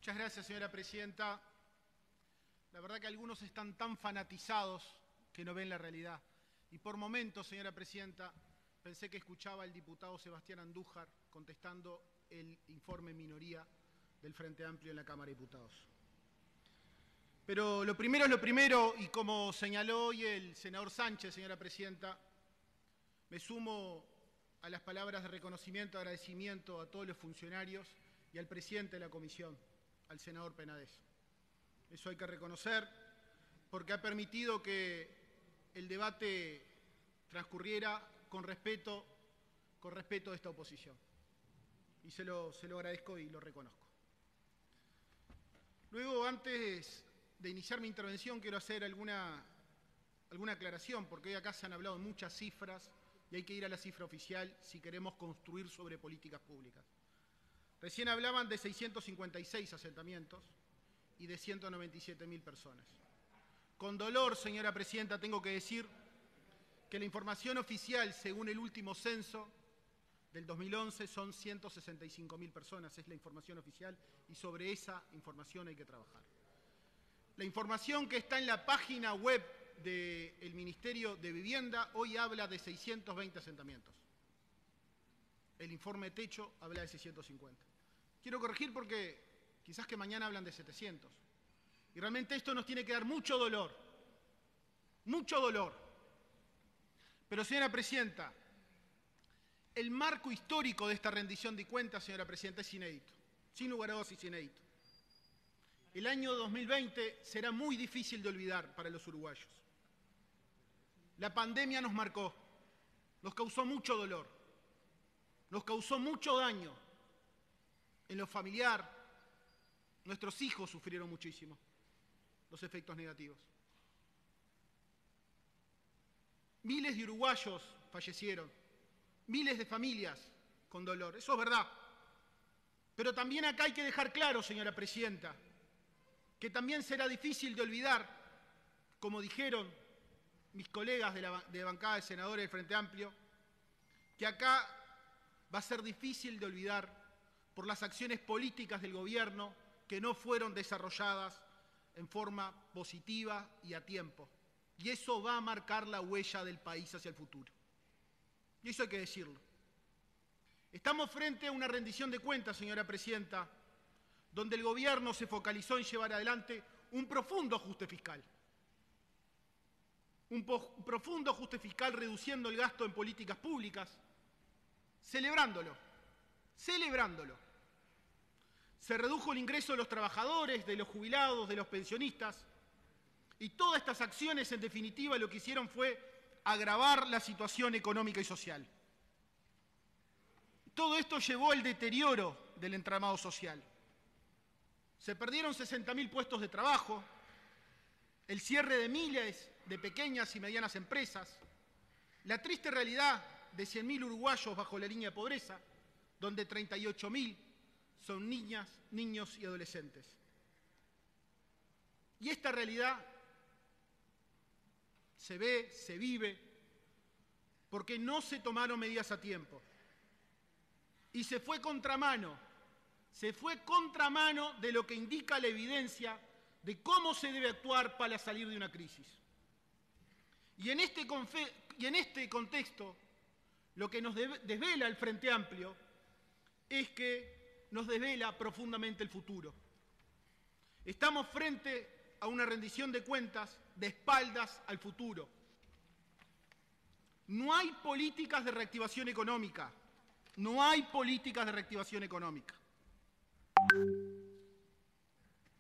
Muchas gracias, señora presidenta. La verdad que algunos están tan fanatizados que no ven la realidad. Y por momentos, señora presidenta, pensé que escuchaba al diputado Sebastián Andújar contestando el informe minoría del Frente Amplio en la Cámara de Diputados. Pero lo primero es lo primero, y como señaló hoy el senador Sánchez, señora presidenta, me sumo a las palabras de reconocimiento, agradecimiento a todos los funcionarios y al presidente de la comisión, al senador Penades. Eso hay que reconocer, porque ha permitido que el debate transcurriera con respeto de esta oposición. Y se lo agradezco y lo reconozco. Luego, antes de iniciar mi intervención, quiero hacer alguna aclaración, porque hoy acá se han hablado muchas cifras y hay que ir a la cifra oficial si queremos construir sobre políticas públicas. Recién hablaban de 656 asentamientos y de 197.000 personas. Con dolor, señora presidenta, tengo que decir que la información oficial, según el último censo del 2011, son 165.000 personas, es la información oficial, y sobre esa información hay que trabajar. La información que está en la página web del Ministerio de Vivienda hoy habla de 620 asentamientos. El informe Techo habla de 650. Quiero corregir porque quizás que mañana hablan de 700. Y realmente esto nos tiene que dar mucho dolor. Mucho dolor. Pero, señora presidenta, el marco histórico de esta rendición de cuentas, señora presidenta, es inédito. Sin lugar a dudas es inédito. El año 2020 será muy difícil de olvidar para los uruguayos. La pandemia nos marcó, nos causó mucho dolor, nos causó mucho daño. En lo familiar, nuestros hijos sufrieron muchísimo los efectos negativos. Miles de uruguayos fallecieron, miles de familias con dolor, eso es verdad. Pero también acá hay que dejar claro, señora presidenta, que también será difícil de olvidar, como dijeron mis colegas de bancada de senadores del Frente Amplio, que acá va a ser difícil de olvidar por las acciones políticas del gobierno que no fueron desarrolladas en forma positiva y a tiempo. Y eso va a marcar la huella del país hacia el futuro. Y eso hay que decirlo. Estamos frente a una rendición de cuentas, señora presidenta, donde el gobierno se focalizó en llevar adelante un profundo ajuste fiscal. Un profundo ajuste fiscal reduciendo el gasto en políticas públicas, celebrándolo. Se redujo el ingreso de los trabajadores, de los jubilados, de los pensionistas, y todas estas acciones, en definitiva, lo que hicieron fue agravar la situación económica y social. Todo esto llevó al deterioro del entramado social. Se perdieron 60.000 puestos de trabajo, el cierre de miles de pequeñas y medianas empresas, la triste realidad de 100.000 uruguayos bajo la línea de pobreza, donde 38.000 son niñas, niños y adolescentes. Y esta realidad se ve, se vive, porque no se tomaron medidas a tiempo. Y se fue contramano de lo que indica la evidencia de cómo se debe actuar para salir de una crisis. Y en este contexto, lo que nos desvela el Frente Amplio es que nos desvela profundamente el futuro. Estamos frente a una rendición de cuentas de espaldas al futuro. No hay políticas de reactivación económica. No hay políticas de reactivación económica.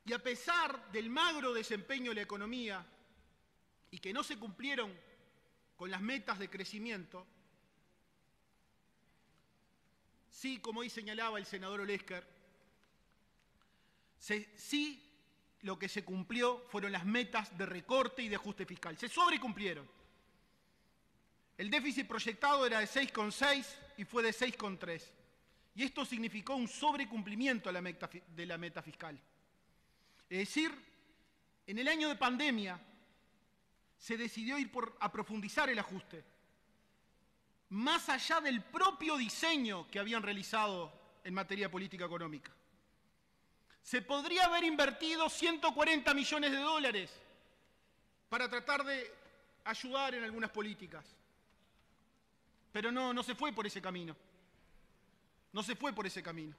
Y a pesar del magro desempeño de la economía y que no se cumplieron con las metas de crecimiento, sí, como hoy señalaba el senador Olesker, sí lo que se cumplió fueron las metas de recorte y de ajuste fiscal. Se sobrecumplieron. El déficit proyectado era de 6,6 y fue de 6,3. Y esto significó un sobrecumplimiento de la meta fiscal. Es decir, en el año de pandemia se decidió ir a profundizar el ajuste, más allá del propio diseño que habían realizado en materia de política económica. Se podría haber invertido 140 millones de dólares para tratar de ayudar en algunas políticas. Pero no se fue por ese camino. No se fue por ese camino.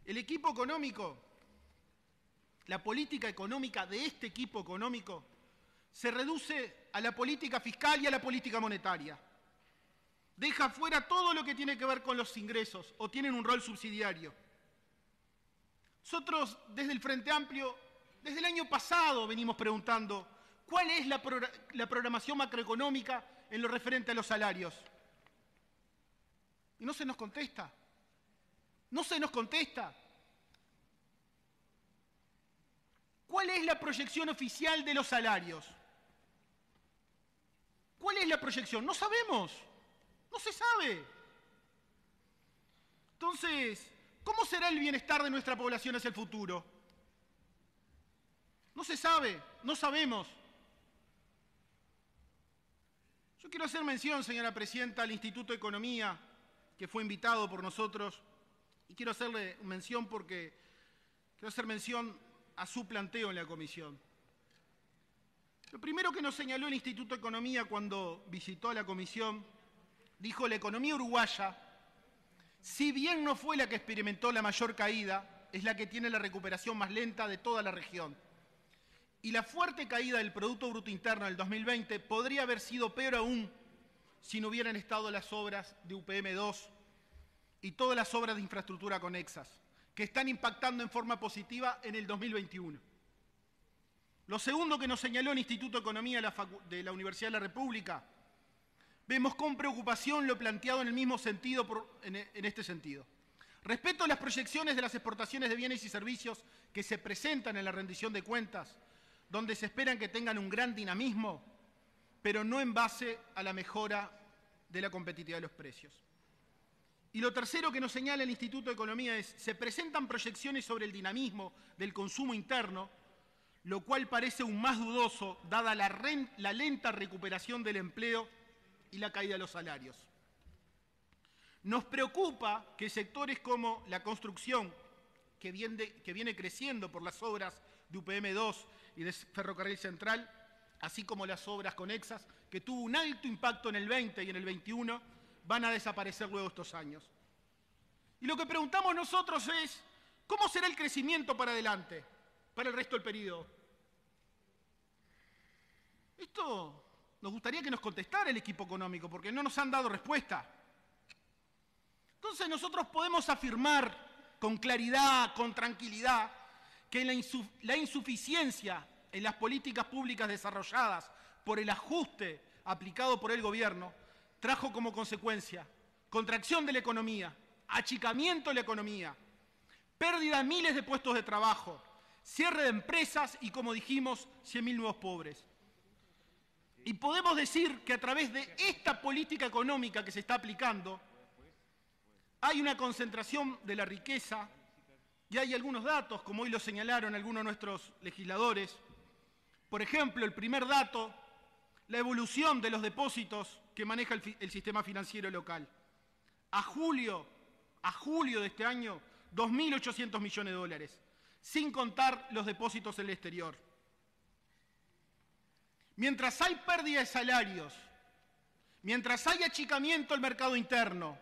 El equipo económico, la política económica de este equipo económico, se reduce a la política fiscal y a la política monetaria. Deja fuera todo lo que tiene que ver con los ingresos o tienen un rol subsidiario. Nosotros, desde el Frente Amplio, desde el año pasado venimos preguntando cuál es la programación macroeconómica en lo referente a los salarios. Y no se nos contesta. No se nos contesta. ¿Cuál es la proyección oficial de los salarios? ¿Cuál es la proyección? No sabemos. No se sabe. Entonces, ¿cómo será el bienestar de nuestra población hacia el futuro? No se sabe, no sabemos. Yo quiero hacer mención, señora presidenta, al Instituto de Economía, que fue invitado por nosotros, y quiero hacerle mención porque quiero hacer mención a su planteo en la comisión. Lo primero que nos señaló el Instituto de Economía cuando visitó a la comisión, dijo: la economía uruguaya, si bien no fue la que experimentó la mayor caída, es la que tiene la recuperación más lenta de toda la región. Y la fuerte caída del Producto Bruto Interno del 2020 podría haber sido peor aún si no hubieran estado las obras de UPM2 y todas las obras de infraestructura conexas, que están impactando en forma positiva en el 2021. Lo segundo que nos señaló el Instituto de Economía de la Universidad de la República, vemos con preocupación lo planteado en el mismo sentido, en este sentido. Respecto a las proyecciones de las exportaciones de bienes y servicios que se presentan en la rendición de cuentas, donde se esperan que tengan un gran dinamismo, pero no en base a la mejora de la competitividad de los precios. Y lo tercero que nos señala el Instituto de Economía es: se presentan proyecciones sobre el dinamismo del consumo interno, lo cual parece aún más dudoso dada la lenta recuperación del empleo y la caída de los salarios. Nos preocupa que sectores como la construcción, que viene creciendo por las obras de UPM2 y de Ferrocarril Central, así como las obras conexas, que tuvo un alto impacto en el 20 y en el 21, van a desaparecer luego de estos años. Y lo que preguntamos nosotros es: ¿cómo será el crecimiento para adelante, para el resto del periodo? Esto nos gustaría que nos contestara el equipo económico, porque no nos han dado respuesta. Entonces nosotros podemos afirmar con claridad, con tranquilidad, que la insuficiencia en las políticas públicas desarrolladas por el ajuste aplicado por el gobierno trajo como consecuencia contracción de la economía, achicamiento de la economía, pérdida de miles de puestos de trabajo, cierre de empresas y, como dijimos, 100.000 nuevos pobres. Y podemos decir que a través de esta política económica que se está aplicando hay una concentración de la riqueza y hay algunos datos, como hoy lo señalaron algunos de nuestros legisladores. Por ejemplo, el primer dato, la evolución de los depósitos que maneja el sistema financiero local. A julio de este año, 2.800 millones de dólares, sin contar los depósitos en el exterior. Mientras hay pérdida de salarios, mientras hay achicamiento del mercado interno,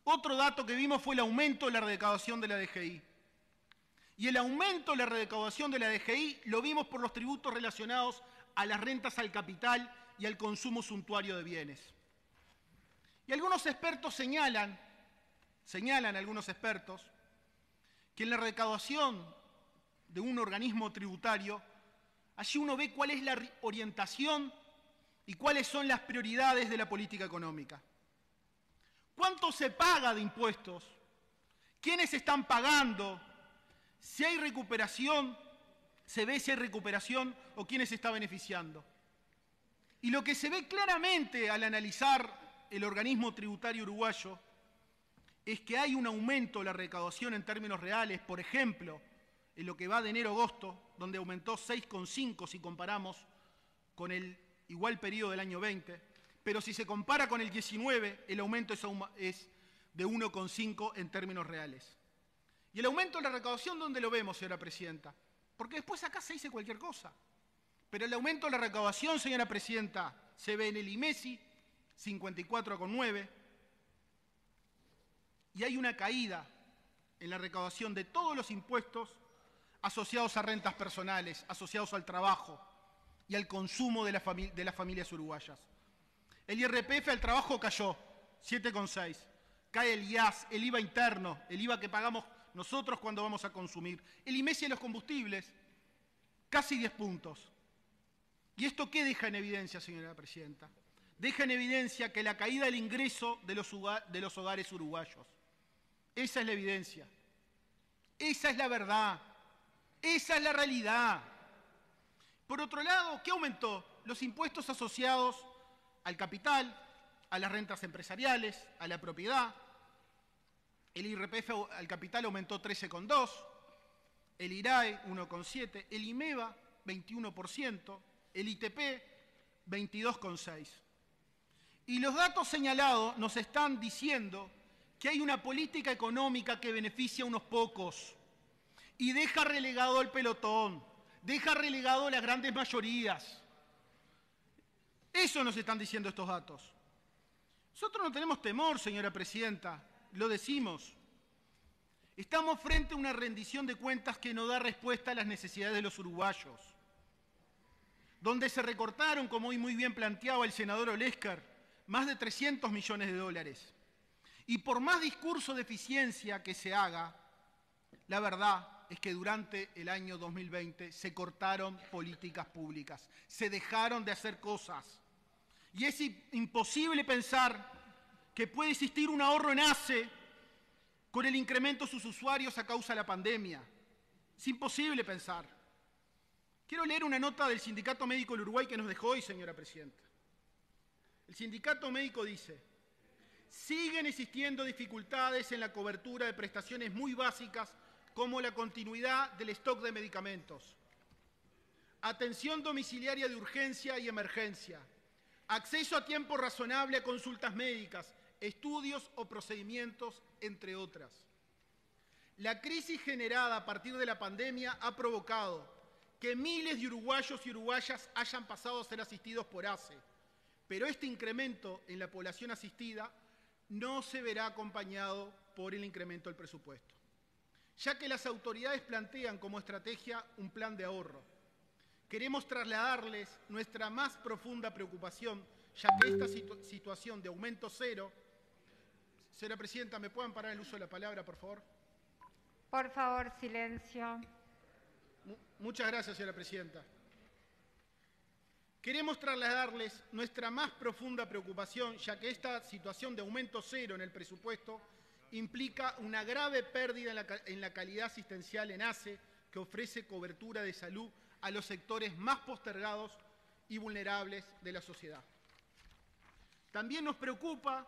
otro dato que vimos fue el aumento de la recaudación de la DGI. Y el aumento de la recaudación de la DGI lo vimos por los tributos relacionados a las rentas al capital y al consumo suntuario de bienes. Y algunos expertos señalan algunos expertos, que en la recaudación de un organismo tributario, allí uno ve cuál es la orientación y cuáles son las prioridades de la política económica. ¿Cuánto se paga de impuestos? ¿Quiénes están pagando? Si hay recuperación, se ve si hay recuperación o quiénes se está beneficiando. Y lo que se ve claramente al analizar el organismo tributario uruguayo es que hay un aumento de la recaudación en términos reales, por ejemplo, en lo que va de enero a agosto, donde aumentó 6,5 si comparamos con el igual periodo del año 20, pero si se compara con el 19, el aumento es de 1,5 en términos reales. Y el aumento de la recaudación, ¿dónde lo vemos, señora presidenta? Porque después acá se dice cualquier cosa. Pero el aumento de la recaudación, señora presidenta, se ve en el IMESI, 54,9, y hay una caída en la recaudación de todos los impuestos asociados a rentas personales, asociados al trabajo y al consumo de las familias uruguayas. El IRPF al trabajo cayó, 7,6. Cae el IAS, el IVA interno, el IVA que pagamos nosotros cuando vamos a consumir. El IMESI de los combustibles, casi 10 puntos. ¿Y esto qué deja en evidencia, señora presidenta? Deja en evidencia que la caída del ingreso de los hogares uruguayos. Esa es la evidencia. Esa es la verdad. Esa es la realidad. Por otro lado, ¿qué aumentó? Los impuestos asociados al capital, a las rentas empresariales, a la propiedad. El IRPF al capital aumentó 13,2, el IRAE 1,7, el IMEVA 21%, el ITP 22,6. Y los datos señalados nos están diciendo que hay una política económica que beneficia a unos pocos y deja relegado al pelotón, deja relegado a las grandes mayorías. Eso nos están diciendo estos datos. Nosotros no tenemos temor, señora presidenta, lo decimos. Estamos frente a una rendición de cuentas que no da respuesta a las necesidades de los uruguayos, donde se recortaron, como hoy muy bien planteaba el senador Olesker, más de 300 millones de dólares. Y por más discurso de eficiencia que se haga, la verdad es que durante el año 2020 se cortaron políticas públicas, se dejaron de hacer cosas. Y es imposible pensar que puede existir un ahorro en ACE con el incremento de sus usuarios a causa de la pandemia. Es imposible pensar. Quiero leer una nota del Sindicato Médico del Uruguay que nos dejó hoy, señora presidenta. El Sindicato Médico dice: siguen existiendo dificultades en la cobertura de prestaciones muy básicas como la continuidad del stock de medicamentos, atención domiciliaria de urgencia y emergencia, acceso a tiempo razonable a consultas médicas, estudios o procedimientos, entre otras. La crisis generada a partir de la pandemia ha provocado que miles de uruguayos y uruguayas hayan pasado a ser asistidos por ACE, pero este incremento en la población asistida no se verá acompañado por el incremento del presupuesto, ya que las autoridades plantean como estrategia un plan de ahorro. Queremos trasladarles nuestra más profunda preocupación, ya que esta situación de aumento cero... Señora presidenta, ¿me pueden parar el uso de la palabra, por favor? Por favor, silencio. Muchas gracias, señora presidenta. Queremos trasladarles nuestra más profunda preocupación, ya que esta situación de aumento cero en el presupuesto implica una grave pérdida en la calidad asistencial en ACE, que ofrece cobertura de salud a los sectores más postergados y vulnerables de la sociedad. También nos preocupa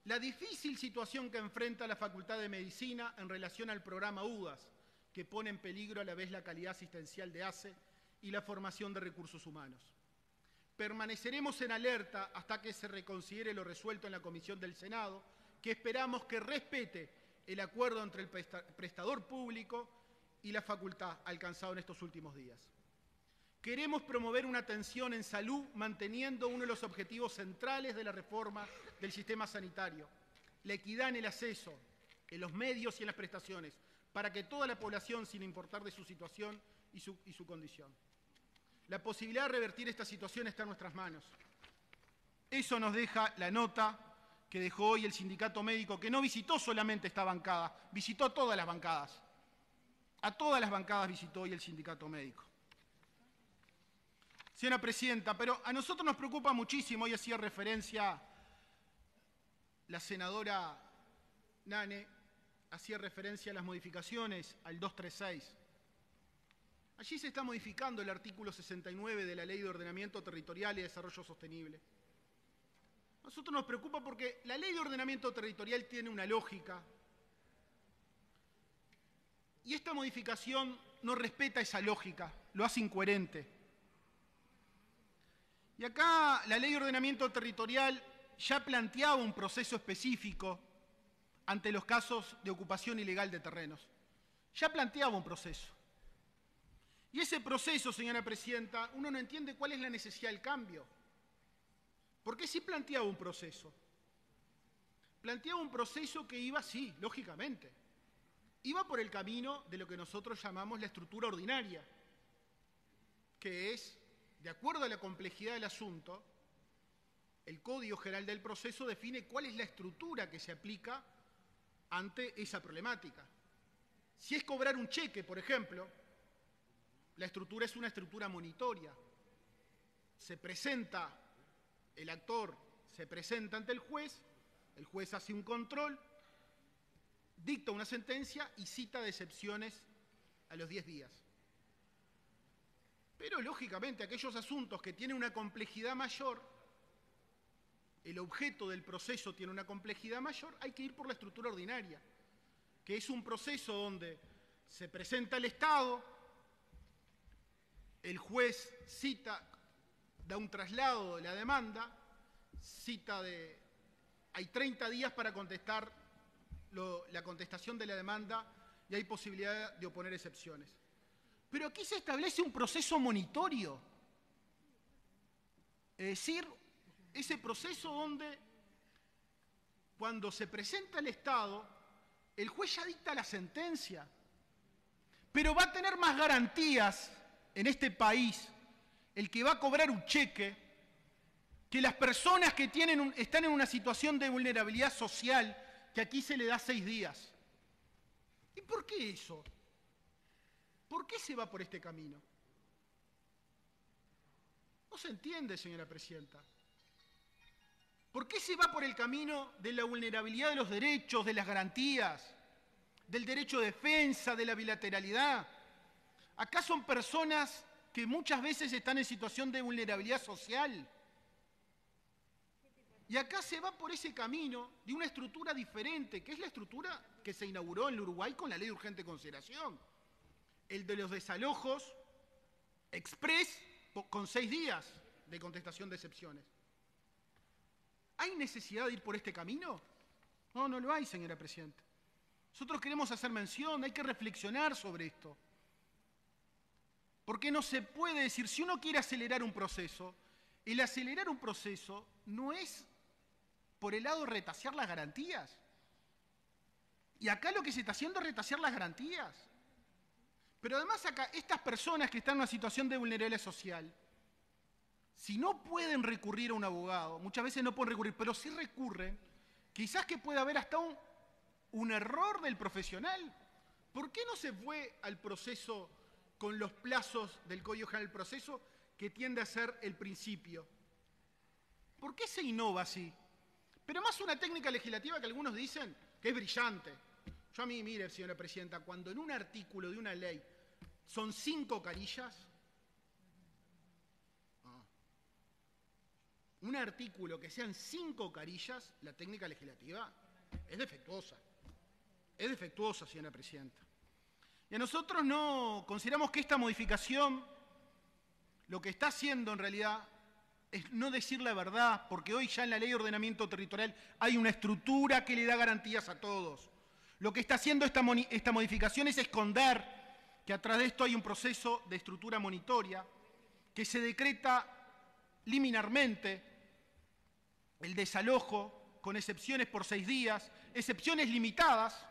la difícil situación que enfrenta la Facultad de Medicina en relación al programa UDAS, que pone en peligro a la vez la calidad asistencial de ACE y la formación de recursos humanos. Permaneceremos en alerta hasta que se reconsidere lo resuelto en la Comisión del Senado, que esperamos que respete el acuerdo entre el prestador público y la facultad alcanzado en estos últimos días. Queremos promover una atención en salud manteniendo uno de los objetivos centrales de la reforma del sistema sanitario, la equidad en el acceso, en los medios y en las prestaciones, para que toda la población, sin importar de su situación y su condición. La posibilidad de revertir esta situación está en nuestras manos. Eso nos deja la nota que dejó hoy el Sindicato Médico, que no visitó solamente esta bancada, visitó a todas las bancadas. A todas las bancadas visitó hoy el Sindicato Médico. Señora presidenta, pero a nosotros nos preocupa muchísimo, hoy hacía referencia la senadora Nane, hacía referencia a las modificaciones al 236. Allí se está modificando el artículo 69 de la Ley de Ordenamiento Territorial y Desarrollo Sostenible. A nosotros nos preocupa porque la Ley de Ordenamiento Territorial tiene una lógica y esta modificación no respeta esa lógica, lo hace incoherente. Y acá la Ley de Ordenamiento Territorial ya planteaba un proceso específico ante los casos de ocupación ilegal de terrenos. ya planteaba un proceso. Y ese proceso, señora presidenta, uno no entiende cuál es la necesidad del cambio. Porque sí planteaba un proceso. Planteaba un proceso que iba, sí, lógicamente, iba por el camino de lo que nosotros llamamos la estructura ordinaria, que es, de acuerdo a la complejidad del asunto, el Código General del Proceso define cuál es la estructura que se aplica ante esa problemática. Si es cobrar un cheque, por ejemplo, la estructura es una estructura monitoria. Se presenta, el actor se presenta ante el juez hace un control, dicta una sentencia y cita de excepciones a los 10 días. Pero, lógicamente, aquellos asuntos que tienen una complejidad mayor, el objeto del proceso tiene una complejidad mayor, hay que ir por la estructura ordinaria, que es un proceso donde se presenta el Estado, el juez cita, da un traslado de la demanda, hay 30 días para contestar la contestación de la demanda y hay posibilidad de oponer excepciones. Pero aquí se establece un proceso monitorio, es decir, ese proceso donde cuando se presenta el Estado, el juez ya dicta la sentencia, pero va a tener más garantías en este país el que va a cobrar un cheque que las personas que están en una situación de vulnerabilidad social, que aquí se le da 6 días. ¿Y por qué eso? ¿Por qué se va por este camino? No se entiende, señora presidenta. ¿Por qué se va por el camino de la vulnerabilidad de los derechos, de las garantías, del derecho de defensa, de la bilateralidad? Acá son personas que muchas veces están en situación de vulnerabilidad social. Y acá se va por ese camino de una estructura diferente, que es la estructura que se inauguró en el Uruguay con la Ley de Urgente Consideración. El de los desalojos express con 6 días de contestación de excepciones. ¿Hay necesidad de ir por este camino? No, no lo hay, señora presidenta. Nosotros queremos hacer mención, hay que reflexionar sobre esto. Porque no se puede decir, si uno quiere acelerar un proceso, el acelerar un proceso no es por el lado de retasear las garantías. Y acá lo que se está haciendo es retasear las garantías. Pero además acá, estas personas que están en una situación de vulnerabilidad social, si no pueden recurrir a un abogado, muchas veces no pueden recurrir, pero si recurren, quizás que pueda haber hasta un error del profesional. ¿Por qué no se fue al proceso con los plazos del Código General del Proceso, que tiende a ser el principio? ¿Por qué se innova así? Pero más una técnica legislativa que algunos dicen que es brillante. Yo a mí, mire, señora presidenta, cuando en un artículo de una ley son 5 carillas, un artículo que sean 5 carillas, la técnica legislativa es defectuosa. Es defectuosa, señora presidenta. Y a nosotros no consideramos que esta modificación lo que está haciendo en realidad es no decir la verdad, porque hoy ya en la Ley de Ordenamiento Territorial hay una estructura que le da garantías a todos. Lo que está haciendo esta modificación es esconder que atrás de esto hay un proceso de estructura monitoria que se decreta liminarmente el desalojo con excepciones por 6 días, excepciones limitadas.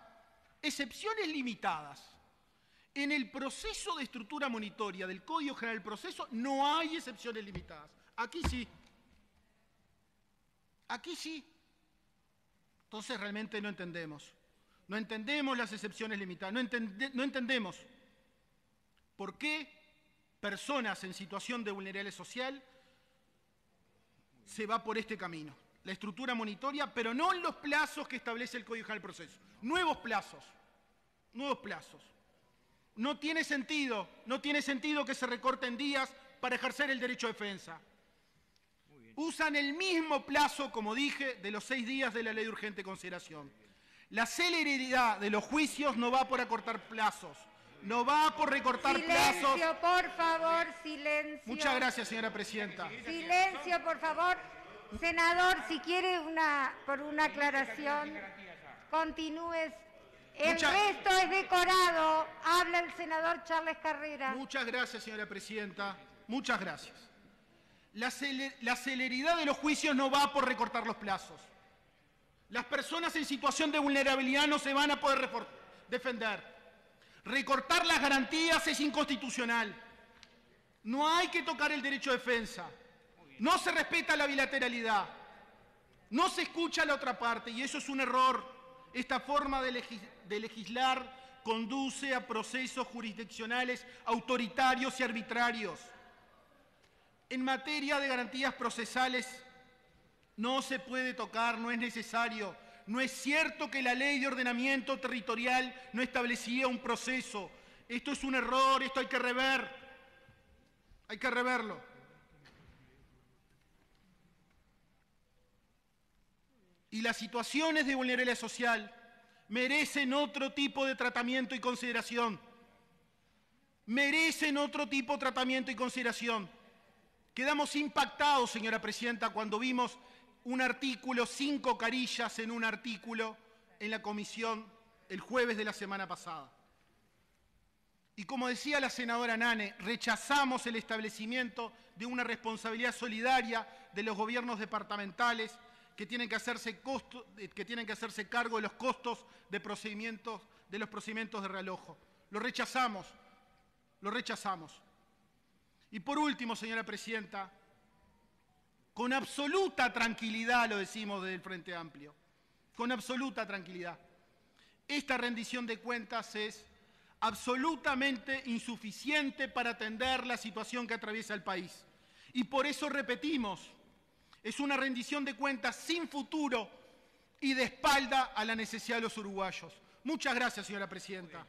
En el proceso de estructura monitoria del Código General del Proceso no hay excepciones limitadas. Aquí sí. Aquí sí. Entonces realmente no entendemos. No entendemos las excepciones limitadas. No entendemos por qué personas en situación de vulnerabilidad social se va por este camino. La estructura monitoria, pero no en los plazos que establece el Código General del Proceso. Nuevos plazos. No tiene sentido que se recorten días para ejercer el derecho de defensa. Usan el mismo plazo, como dije, de los 6 días de la Ley de Urgente Consideración. La celeridad de los juicios no va por acortar plazos, no va por recortar plazos. Silencio, por favor, silencio. Muchas gracias, señora presidenta. Silencio, por favor. Senador, si quiere por una aclaración, continúe El resto es decorado. Habla el senador Charles Carrera. Muchas gracias, señora presidenta. Muchas gracias. La celeridad de los juicios no va por recortar los plazos. Las personas en situación de vulnerabilidad no se van a poder defender. Recortar las garantías es inconstitucional. No hay que tocar el derecho de defensa. No se respeta la bilateralidad. No se escucha a la otra parte y eso es un error. Esta forma de legislar conduce a procesos jurisdiccionales autoritarios y arbitrarios. En materia de garantías procesales no se puede tocar, no es necesario. No es cierto que la Ley de Ordenamiento Territorial no establecía un proceso. Esto es un error, esto hay que rever. Hay que reverlo. Y las situaciones de vulnerabilidad social merecen otro tipo de tratamiento y consideración. Merecen otro tipo de tratamiento y consideración. Quedamos impactados, señora presidenta, cuando vimos un artículo, 5 carillas en un artículo en la comisión el jueves de la semana pasada. Y como decía la senadora Nane, rechazamos el establecimiento de una responsabilidad solidaria de los gobiernos departamentales que tienen que hacerse cargo de los costos de los procedimientos de realojo. Lo rechazamos. Y por último, señora presidenta, con absoluta tranquilidad lo decimos desde el Frente Amplio, con absoluta tranquilidad, esta rendición de cuentas es absolutamente insuficiente para atender la situación que atraviesa el país. Y por eso repetimos, es una rendición de cuentas sin futuro y de espalda a la necesidad de los uruguayos. Muchas gracias, señora presidenta.